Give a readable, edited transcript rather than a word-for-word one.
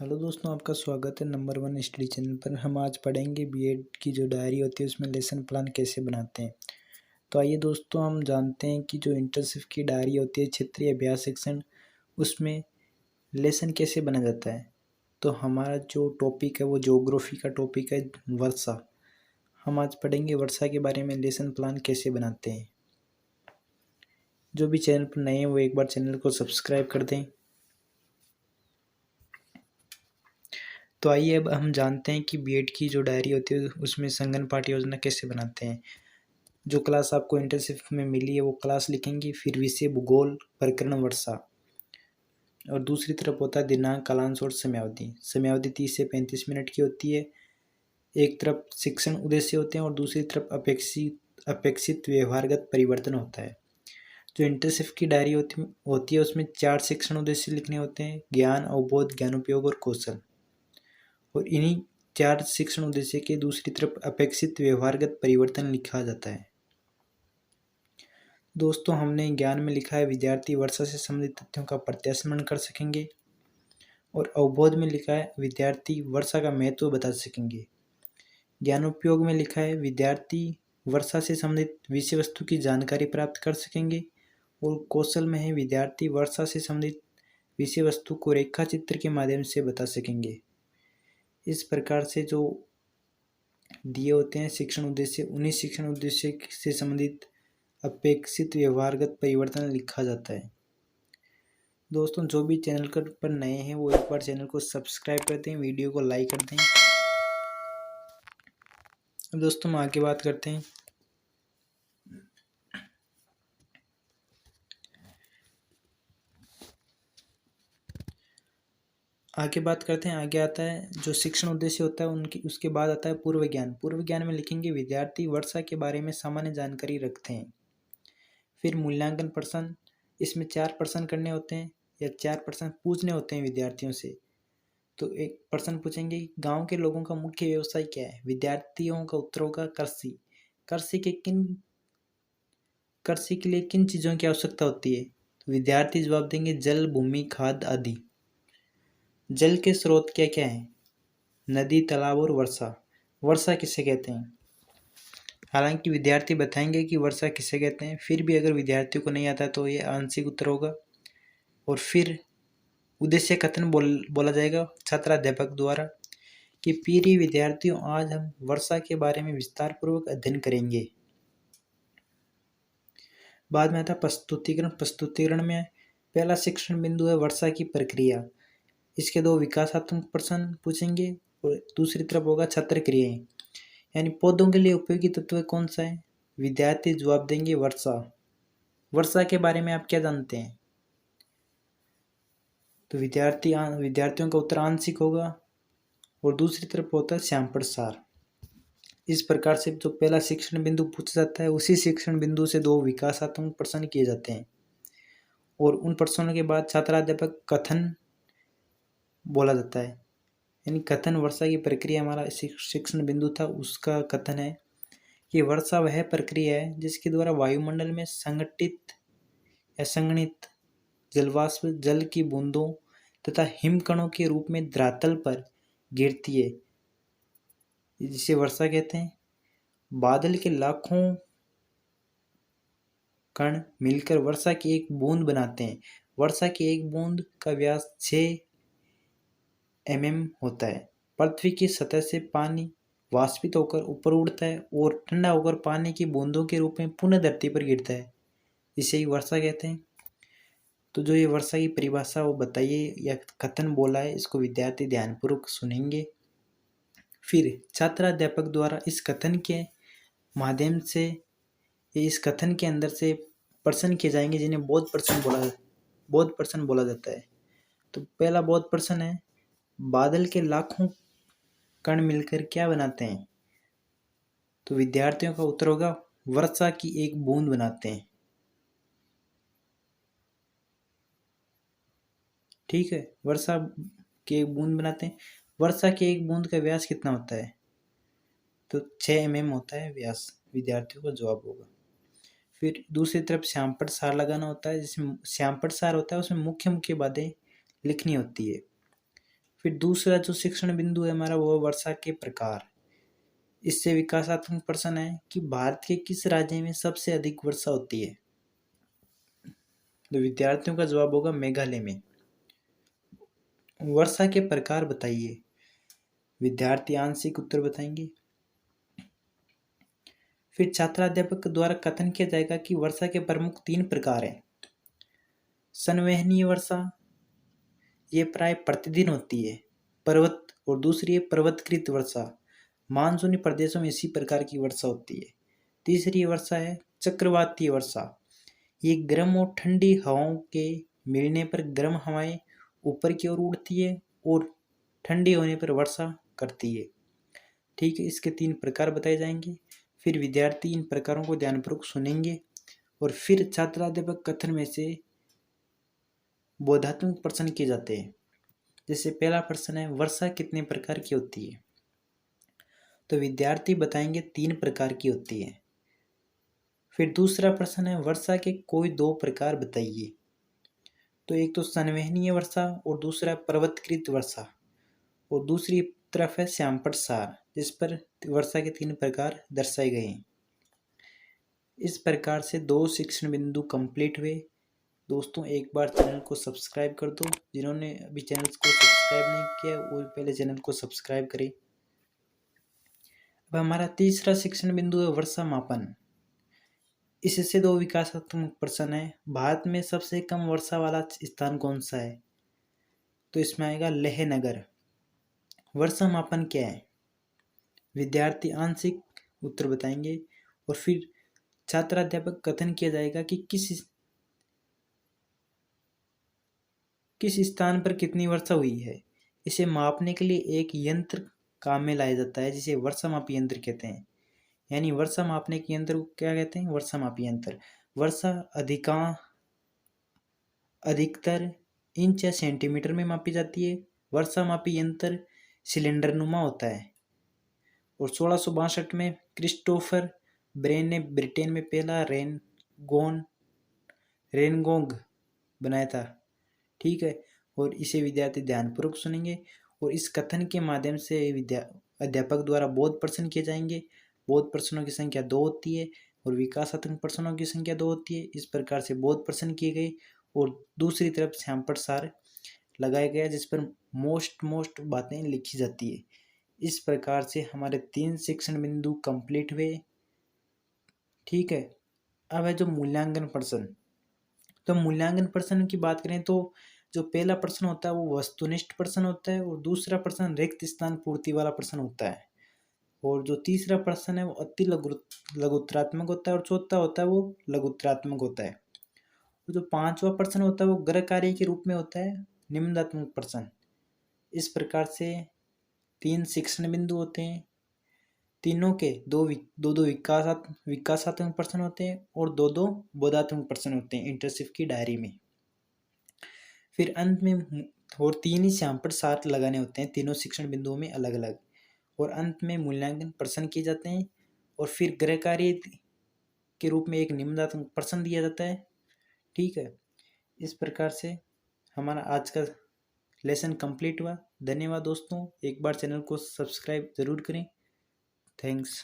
Hello दोस्तों, आपका स्वागत है नंबर वन स्टडी चैनल पर। हम आज पढ़ेंगे बीएड की जो डायरी होती है उसमें लेसन प्लान कैसे बनाते हैं। तो आइए दोस्तों, हम जानते हैं कि जो इंटर्नशिप की डायरी होती है क्षेत्रीय अभ्यास सेक्शन, उसमें लेसन कैसे बना जाता है। तो हमारा जो टॉपिक है वो ज्योग्राफी का टॉपिक है, वर्षा। हम आज पढ़ेंगे वर्षा के बारे में, लेसन प्लान कैसे बनाते हैं। जो भी चैनल पर नए हैं वो एक बार चैनल को सब्सक्राइब कर दें। तो आइए अब हम जानते हैं कि बीएड की जो डायरी होती है उसमें संगन पाठ योजना कैसे बनाते हैं। जो क्लास आपको इंटर्नशिप में मिली है वो क्लास लिखेंगे, फिर विषय भूगोल, प्रकरण वर्षा, और दूसरी तरफ होता है दिनांक, कालांश और समयावधि। समयावधि 30 से 35 मिनट की होती है। एक तरफ शिक्षण उद्देश्य होते हैं और दूसरी तरफ अपेक्षित व्यवहारगत परिवर्तन होता है। जो इंटर्नशिप की डायरी होती है उसमें 4 शिक्षण उद्देश्य लिखने होते हैं: ज्ञान, अवबोध, ज्ञानोपयोग और कौशल। और इन्हीं 4 शिक्षण उद्देश्य के दूसरी तरफ अपेक्षित व्यवहारगत परिवर्तन लिखा जाता है। दोस्तों, हमने ज्ञान में लिखा है विद्यार्थी वर्षा से संबंधित तथ्यों का प्रत्याशरण कर सकेंगे, और अवबोध में लिखा है विद्यार्थी वर्षा का महत्व बता सकेंगे। ज्ञानोपयोग में लिखा है विद्यार्थी वर्षा से संबंधित विषय वस्तु की जानकारी प्राप्त कर सकेंगे, और कौशल में है विद्यार्थी वर्षा से संबंधित विषय वस्तु को रेखा चित्र के माध्यम से बता सकेंगे। इस प्रकार से जो दिए होते हैं शिक्षण उद्देश्य, उन्हीं शिक्षण उद्देश्य से संबंधित अपेक्षित व्यवहारगत परिवर्तन लिखा जाता है। दोस्तों, जो भी चैनल पर नए हैं वो एक बार चैनल को सब्सक्राइब कर दें, वीडियो को लाइक कर दें। अब दोस्तों, हम आगे बात करते हैं। आगे आता है जो शिक्षण उद्देश्य होता है उनकी, उसके बाद आता है पूर्व ज्ञान। पूर्व ज्ञान में लिखेंगे विद्यार्थी वर्षा के बारे में सामान्य जानकारी रखते हैं। फिर मूल्यांकन प्रश्न, इसमें 4 प्रश्न करने होते हैं या 4 प्रश्न पूछने होते हैं विद्यार्थियों से। तो एक प्रश्न पूछेंगे कि गांव के लोगों का मुख्य व्यवसाय क्या है। विद्यार्थियों का उत्तर होगा कृषि। कृषि के लिए किन चीज़ों की आवश्यकता होती है। तो विद्यार्थी जवाब देंगे जल, भूमि, खाद आदि। जल के स्रोत क्या क्या हैं। नदी, तालाब और वर्षा। वर्षा किसे कहते हैं। हालांकि विद्यार्थी बताएंगे कि वर्षा किसे कहते हैं, फिर भी अगर विद्यार्थियों को नहीं आता तो ये आंशिक उत्तर होगा। और फिर उद्देश्य कथन बोला जाएगा छात्राध्यापक द्वारा कि प्रिय विद्यार्थियों, आज हम वर्षा के बारे में विस्तार पूर्वक अध्ययन करेंगे। बाद में आता प्रस्तुतिकरण। प्रस्तुतिकरण में पहला शिक्षण बिंदु है वर्षा की प्रक्रिया। इसके 2 विकासात्मक प्रश्न पूछेंगे और दूसरी तरफ होगा छात्र क्रियाएं, यानी पौधों के लिए उपयोगी तत्व कौन सा है। विद्यार्थी जवाब देंगे वर्षा। वर्षा के बारे में आप क्या जानते हैं। तो विद्यार्थियों का उत्तर आंशिक होगा, और दूसरी तरफ होता है श्याम प्रसार। इस प्रकार से जो पहला शिक्षण बिंदु पूछा जाता है उसी शिक्षण बिंदु से 2 विकासात्मक प्रश्न किए जाते हैं, और उन प्रश्नों के बाद छात्राध्यापक कथन बोला जाता है। यानी कथन वर्षा की प्रक्रिया हमारा शिक्षण बिंदु था, उसका कथन है कि वर्षा वह प्रक्रिया है जिसके द्वारा वायुमंडल में संगठित या संगणित जलवाष्प जल की बूंदों तथा हिमकणों के रूप में धरातल पर गिरती है, जिसे वर्षा कहते हैं। बादल के लाखों कण मिलकर वर्षा की एक बूंद बनाते हैं। वर्षा की एक बूंद का व्यास 6 mm होता है। पृथ्वी की सतह से पानी वाष्पित होकर ऊपर उड़ता है और ठंडा होकर पानी की बूंदों के रूप में पुनः धरती पर गिरता है, इसे ही वर्षा कहते हैं। तो जो ये वर्षा की परिभाषा वो बताइए या कथन बोला है, इसको विद्यार्थी ध्यानपूर्वक सुनेंगे। फिर छात्राध्यापक द्वारा इस कथन के माध्यम से, इस कथन के अंदर से प्रश्न किए जाएंगे जिन्हें बोध प्रश्न बोला जाता है। तो पहला बोध प्रश्न है, बादल के लाखों कण मिलकर क्या बनाते हैं। तो विद्यार्थियों का उत्तर होगा वर्षा की एक बूंद बनाते हैं। ठीक है, वर्षा की एक बूंद बनाते हैं। वर्षा की एक बूंद का व्यास कितना होता है। तो 6 mm होता है व्यास। विद्यार्थियों का जवाब होगा। फिर दूसरी तरफ श्यामपट्ट सार लगाना होता है, जिसमें श्यामपट्ट सार होता है उसमें मुख्य मुख्य बातें लिखनी होती है। फिर दूसरा जो शिक्षण बिंदु है हमारा वो है वर्षा के प्रकार। इससे विकासात्मक प्रश्न है कि भारत के किस राज्य में सबसे अधिक वर्षा होती है। तो विद्यार्थियों का जवाब होगा मेघालय में। वर्षा के प्रकार बताइए। विद्यार्थी आंशिक उत्तर बताएंगे। फिर छात्राध्यापक द्वारा कथन किया जाएगा कि वर्षा के प्रमुख 3 प्रकार हैं। संवहनीय वर्षा, ये प्राय प्रतिदिन होती है। पर्वत और दूसरी है पर्वतकृत वर्षा, मानसूनी प्रदेशों में इसी प्रकार की वर्षा होती है। तीसरी वर्षा है चक्रवातीय वर्षा, ये गर्म और ठंडी हवाओं के मिलने पर गर्म हवाएं ऊपर की ओर उड़ती है और ठंडी होने पर वर्षा करती है। ठीक है, इसके 3 प्रकार बताए जाएंगे। फिर विद्यार्थी इन प्रकारों को ध्यानपूर्वक सुनेंगे और फिर छात्राध्यापक कथन में से बोधात्मक प्रश्न किए जाते हैं। जैसे पहला प्रश्न है वर्षा कितने प्रकार की होती है। तो विद्यार्थी बताएंगे 3 प्रकार की होती है। फिर दूसरा प्रश्न है वर्षा के कोई 2 प्रकार बताइए। तो एक तो संवहनीय वर्षा और दूसरा पर्वतकृत वर्षा, और दूसरी तरफ है श्यामपट सार, जिस पर वर्षा के 3 प्रकार दर्शाए गए हैं। इस प्रकार से 2 शिक्षण बिंदु कंप्लीट हुए। दोस्तों एक बार चैनल को सब्सक्राइब कर दो, जिन्होंने अभी चैनल को सब्सक्राइब नहीं किया वो पहले चैनल को सब्सक्राइब करें। अब हमारा तीसरा शिक्षण बिंदु है वर्षा मापन। इससे 2 विकासात्मक प्रश्न है। भारत में सबसे कम वर्षा वाला स्थान कौन सा है। तो इसमें आएगा लेह नगर। वर्षा मापन क्या है। विद्यार्थी आंशिक उत्तर बताएंगे और फिर छात्राध्यापक कथन किया जाएगा कि किस स्थान पर कितनी वर्षा हुई है। इसे मापने के लिए एक यंत्र काम में लाया जाता है जिसे वर्षा मापी यंत्र कहते हैं। यानी वर्षा मापने के यंत्र को क्या कहते हैं, वर्षा मापी यंत्र। वर्षा अधिकतर इंच या सेंटीमीटर में मापी जाती है। वर्षा मापी यंत्र सिलेंडर नुमा होता है। और 1662 में क्रिस्टोफर ब्रेन ने ब्रिटेन में पहला रेनगोंग बनाया था। ठीक है, और इसे विद्यार्थी ध्यानपूर्वक सुनेंगे और इस कथन के माध्यम से अध्यापक द्वारा बोध प्रश्न किए जाएंगे। बोध प्रश्नों की संख्या 2 होती है और विकासात्मक प्रश्नों की संख्या 2 होती है। इस प्रकार से बोध प्रश्न किए गए और दूसरी तरफ श्यामपट सार लगाया गया जिस पर मोस्ट बातें लिखी जाती है। इस प्रकार से हमारे 3 शिक्षण बिंदु कंप्लीट हुए। ठीक है, अब है जो मूल्यांकन प्रश्न। तो मूल्यांकन प्रश्न की बात करें तो जो पहला प्रश्न होता है वो वस्तुनिष्ठ प्रश्न होता है और दूसरा प्रश्न रिक्त स्थान पूर्ति वाला प्रश्न होता है, और जो तीसरा प्रश्न है वो अति लघुत्तरात्मक होता है और चौथा होता है वो लघुत्तरात्मक होता है। और जो 5वां प्रश्न होता है वो गृह कार्य के रूप में होता है, निम्नात्मक प्रश्न। इस प्रकार से 3 शिक्षण बिंदु होते हैं। तीनों के दो विकासात्मक प्रश्न होते हैं और 2 बोधात्मक प्रश्न होते हैं इंटर्नशिप की डायरी में। फिर अंत में और 3 ही श्यामपट सार लगाने होते हैं तीनों शिक्षण बिंदुओं में अलग अलग, और अंत में मूल्यांकन प्रश्न किए जाते हैं और फिर गृह कार्य के रूप में एक निम्नात्मक प्रश्न दिया जाता है। ठीक है, इस प्रकार से हमारा आज का लेसन कंप्लीट हुआ। धन्यवाद दोस्तों, एक बार चैनल को सब्सक्राइब ज़रूर करें। थैंक्स।